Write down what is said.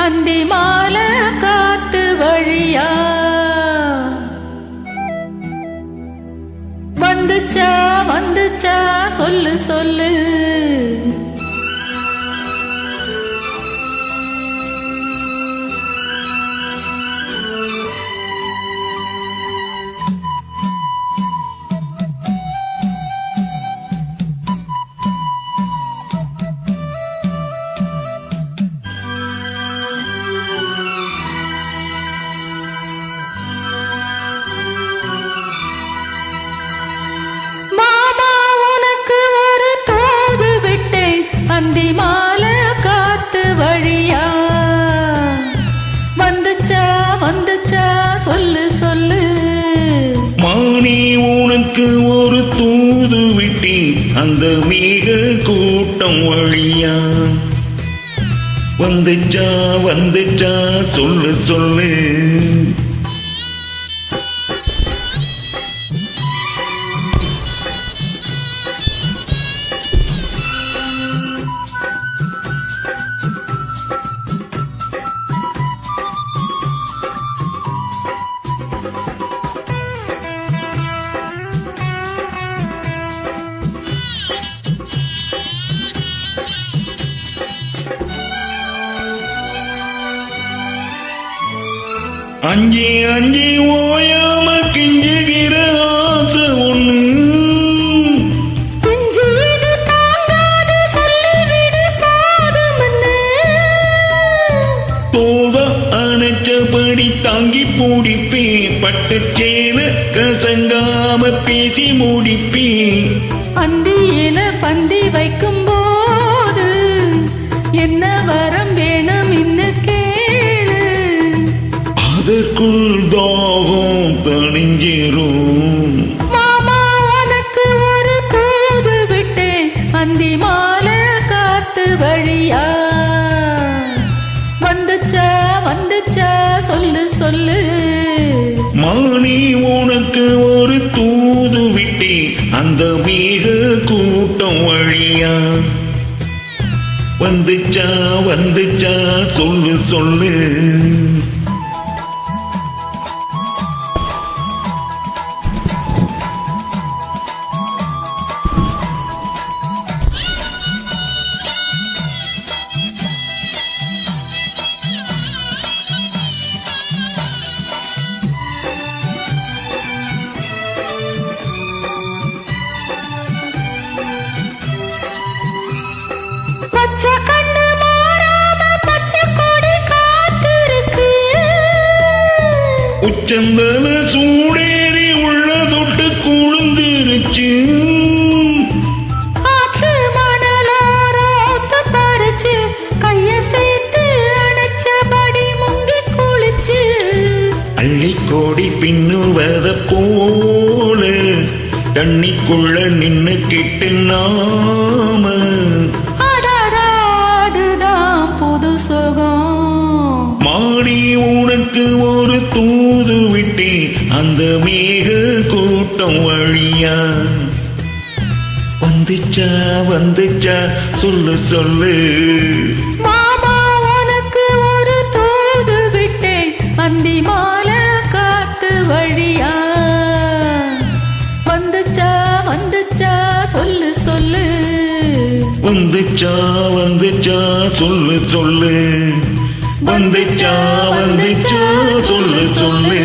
அந்தி மாலை காத்து வழியா வந்துச்சா வந்துச்சா சொல்லு சொல்லு அந்தி மாலை காத்து வழியா வந்துச்சா வந்துச்சா சொல்லு சொல்லு மானி உனக்கு ஒரு தூது விட்டேன் அந்த மேக கூட்டம் வழியா வந்துச்சா வந்துச்சா சொல்லு சொல்லு அஞ்சி அஞ்சி ஓயாம கிஞ்சுகிற ஆசை ஒண்ணு போவ அணைச்சபடி தாங்கி பூடிப்பேன் பட்டு சேல கசங்காம பேசி முடிப்பேன் பந்தியில பந்தி வைக்கும் போது என்ன வரம் வேணும் இன்னுக்கு அதற்குள் தாகம் தணிஞ்சிரும் மாமா உனக்கு ஒரு தூது விட்டேன் அந்தி மாலை காத்து வழியா வந்துச்சா வந்துச்சா சொல்லு சொல்லு மானி உனக்கு ஒரு தூது விட்டேன் அந்த மேக கூட்டம் வழியா வந்துச்சா வந்துச்சா சொல்லு சொல்லு பச்சை கண்ணு மாறாம பச்சை கொடி காத்திருக்கு உச்சந்தல சூடேறி உள்ள தொட்டு குழுந்திருச்சு ஆற்று மணலோரத்து பறிச்சு கைய சேர்த்து அணைச்சபடி முங்கி குளிச்சு அள்ளிக்கோடி பின்னுவத போல தண்ணிக்குள்ள நின்னு கிட்டு நாம மாடி உனக்கு ஒரு தூது விட்டேன் அந்த மேக கூட்டம் வழியா வந்துச்சா வந்துச்சா சொல்லு சொல்லு மாமா உனக்கு ஒரு தூது விட்டேன் அந்தி மாலை காத்து வழியா வந்துச்சா வந்துச்சா சொல்லு சொல்லு வந்துச்சா வந்துச்சா சொல்லு சொல்லு வந்துச்சா வந்துச்சா சொல்லு சொல்லு